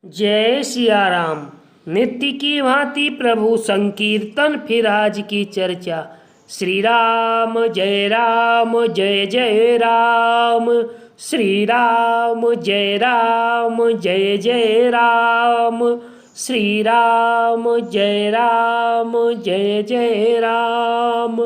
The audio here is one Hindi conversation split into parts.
जय सिया राम। नित्य की भांति प्रभु संकीर्तन फिर आज की चर्चा। श्री राम जय जय राम। श्री राम जय जय राम। श्री राम जय जय राम।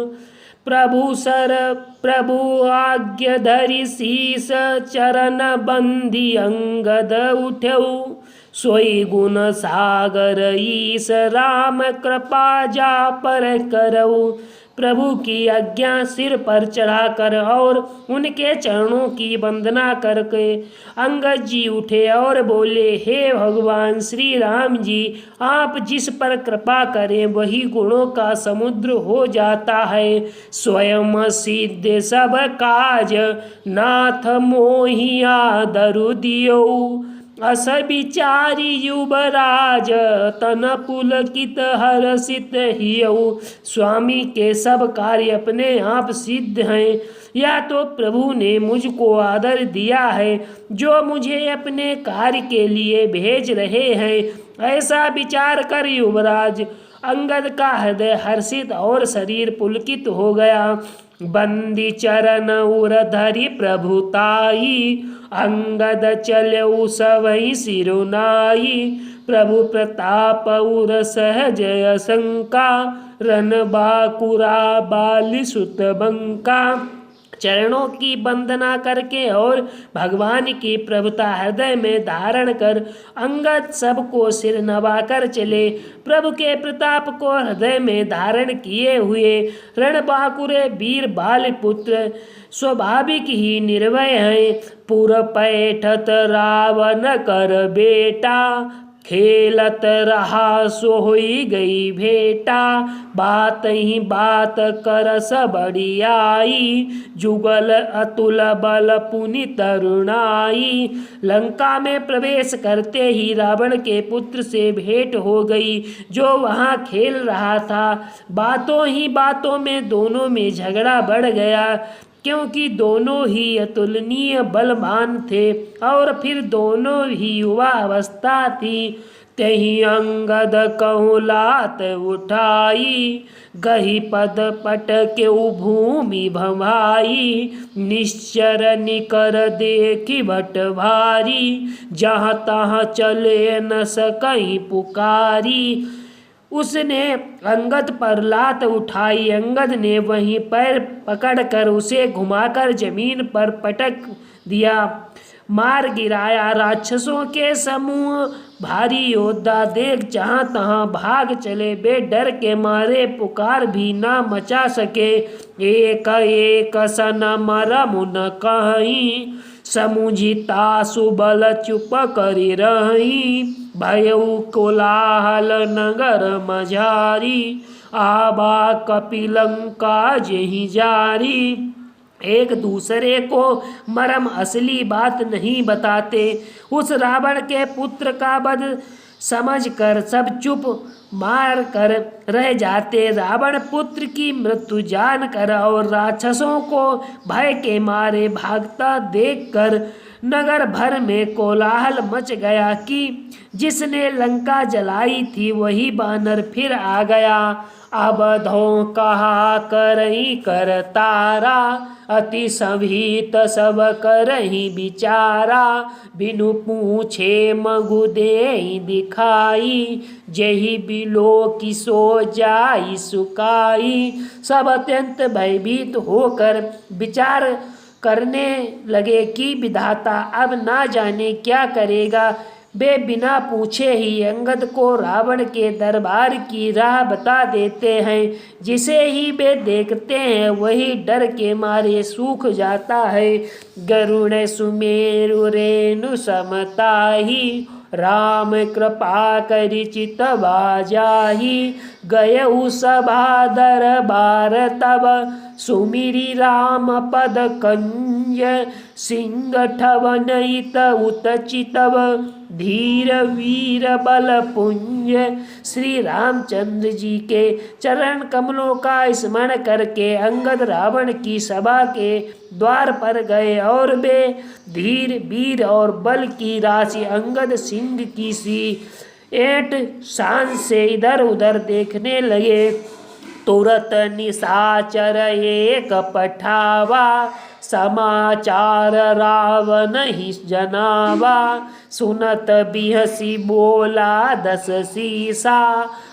प्रभु आज्ञा धरि शीस चरण बंदी अंगद उठऊ। सोई गुण सागर ईस राम कृपा जा पर करऊ। प्रभु की आज्ञा सिर पर चढ़ाकर और उनके चरणों की वंदना करके अंगद जी उठे और बोले, हे भगवान श्री राम जी, आप जिस पर कृपा करें वही गुणों का समुद्र हो जाता है। स्वयं सिद्ध सब काज नाथ मोहिया दरु दियो। अस विचारी युवराज तन पुलकित हर्षित हियऊ। स्वामी के सब कार्य अपने आप सिद्ध हैं, या तो प्रभु ने मुझको आदर दिया है जो मुझे अपने कार्य के लिए भेज रहे हैं। ऐसा विचार कर युवराज अंगद का हृदय हर्षित और शरीर पुलकित हो गया। बंदी चरण उर धरि प्रभुताई, अंगद चलऊ सवई सिरुनाई। प्रभु प्रताप उर सहज शंका, रन बाकुरा बाली सुत बंका। चरणों की वंदना करके और भगवान की प्रभुता हृदय में धारण कर अंगद सबको सिर नवाकर चले। प्रभु के प्रताप को हृदय में धारण किए हुए रणबांकुरे वीर बाल पुत्र स्वाभाविक ही निर्भय हैं। पुर पैठत रावण कर बेटा, खेलत रहा सो होई गई भेटा। बात ही बात कर सबड़ियाई, जुगल अतुल बल पुनि तरुणाई। लंका में प्रवेश करते ही रावण के पुत्र से भेंट हो गई जो वहां खेल रहा था। बातों ही बातों में दोनों में झगड़ा बढ़ गया, क्योंकि दोनों ही अतुलनीय बलवान थे और फिर दोनों ही युवा अवस्था थी। तही अंगद कहूँ लात उठाई, गही पद पट के भूमि भवाई। निश्चर निकर देखी भट भारी, जहाँ तहाँ चले न सकहीं पुकारी। उसने अंगद पर लात उठाई। अंगद ने वहीं पैर पकड़कर उसे घुमाकर जमीन पर पटक दिया, मार गिराया। राक्षसों के समूह भारी योद्धा देख जहाँ तहाँ भाग चले। वे डर के मारे पुकार भी ना मचा सके। एक एक सन मरमु न कहीं, समुझिता सुबल चुप करी रही। भयउ कोलाहल नगर मझारी, आबा कपिलंका जेहि जारी। एक दूसरे को मरम असली बात नहीं बताते। उस रावण के पुत्र का वध समझ कर सब चुप मार कर रह जाते। रावण पुत्र की मृत्यु जानकर और राक्षसों को भय के मारे भागता देखकर नगर भर में कोलाहल मच गया कि जिसने लंका जलाई थी वही बानर फिर आ गया। अबधों कहा करही कर तारा, अति संभीत सब करही विचारा। बिनु पूछे मगु देहि दिखाई, जेहि बिलो की सो जाई सुकाई। सब अत्यंत भयभीत होकर विचार करने लगे कि विधाता अब ना जाने क्या करेगा। वे बिना पूछे ही अंगद को रावण के दरबार की राह बता देते हैं। जिसे ही वे देखते हैं वही डर के मारे सूख जाता है। गरुड़ सुमेरु रेणु समताही, राम कृपा करि चितवा जाहि। गयउ सभा दरबार तब, सुमिरी राम पद कंज सिंह ठवनहित उत चितव धीर वीर बल पुंज। श्री रामचंद्र जी के चरण कमलों का स्मरण करके अंगद रावण की सभा के द्वार पर गए और वे धीर वीर और बल की राशि अंगद सिंह की सी एट शान से इधर उधर देखने लगे। तुरत निशाचर एक पठावा समाचार रावण ही जनावा। सुनत बिहसी बोला दस सीसा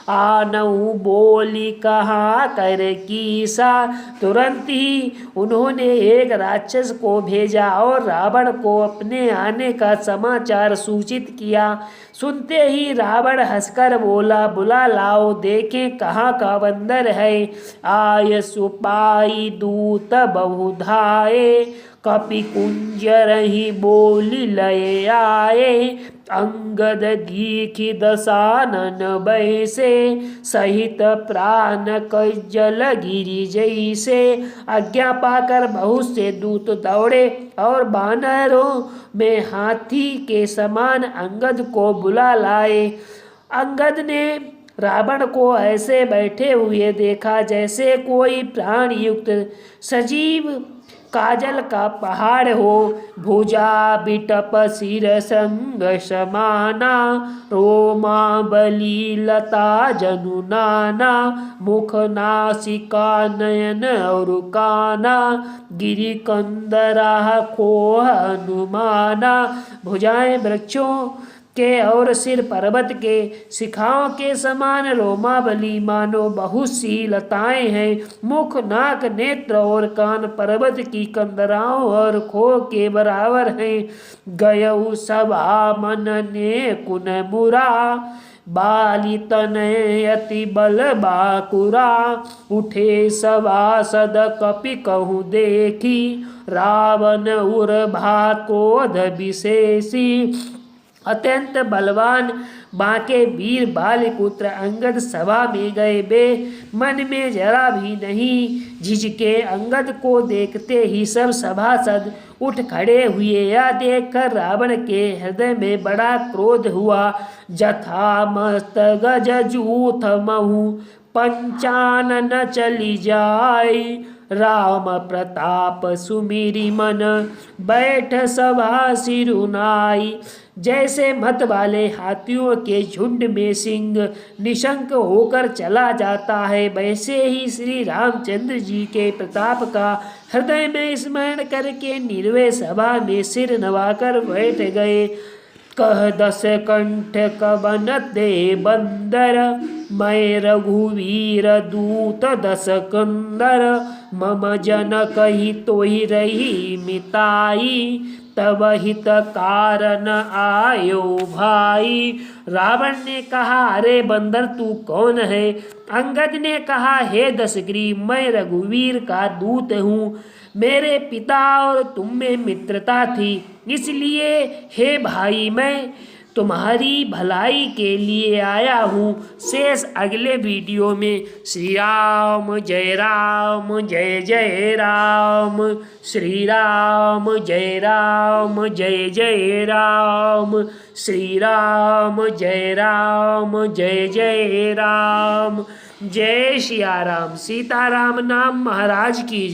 आनऊ बोली कहा कर कीसा। तुरंत ही उन्होंने एक राक्षस को भेजा और रावण को अपने आने का समाचार सूचित किया। सुनते ही रावण हंसकर बोला, बुला लाओ देखें कहाँ का बंदर है। आय सुपाई दूत बहुधाए कपि कुंजर ही बोली लय आए। अंगद दीखि दशानन बैसे सहित प्राण कज्जल गिरि जैसे। आज्ञा पाकर बहुत से दूत दौड़े और बानरों में हाथी के समान अंगद को बुला लाए। अंगद ने रावण को ऐसे बैठे हुए देखा जैसे कोई प्राण युक्त सजीव काजल का पहाड़ हो। भुजा बिटप सिर संग समाना रोमा बली लता जनु नाना। मुख नासिका नयन और काना गिरि कंदरा खोह अनुमाना। भुजाएं वृक्षों के और सिर पर्वत के शिखाओं के समान रोमावली मानो बहुत सी लताएं हैं। मुख नाक नेत्र और कान पर्वत की कंदराओं और खो के बराबर हैं। गयऊ सभा मन ने कुन मुरा बाली तनय अति बल बाकुरा। उठे सभासद कपि कहूँ देखी रावण उर भाकोध विशेषी। अत्यंत बलवान बांके वीर बालिपुत्र अंगद सभा में गए। वे मन में जरा भी नहीं झिझके। अंगद को देखते ही सब सभासद उठ खड़े हुए। यह देखकर रावण के हृदय में बड़ा क्रोध हुआ। जथा मस्त गज जूथ महु पंचानन चली जाय। राम प्रताप सुमिरि मन बैठ सभा सिरुनाई। जैसे मत वाले हाथियों के झुंड में सिंह निशंक होकर चला जाता है, वैसे ही श्री रामचंद्र जी के प्रताप का हृदय में स्मरण करके निर्भय सभा में सिर नवाकर बैठ गए। कह दस कंठ कवन दे बंदर मैं रघुवीर दूत दस कंदर। मम जन कही तोहि रही मिताई तब हित कारण आयो भाई। रावण ने कहा, अरे बंदर तू कौन है? अंगद ने कहा, हे दशग्रीव मैं रघुवीर का दूत हूँ। मेरे पिता और तुम में मित्रता थी, इसलिए हे भाई मैं तुम्हारी भलाई के लिए आया हूँ। शेष अगले वीडियो में। श्री राम जय राम जय जय राम। श्री राम जय राम जय जय राम। श्री राम जय राम जय जय राम। जय सिया राम। सीताराम नाम महाराज की।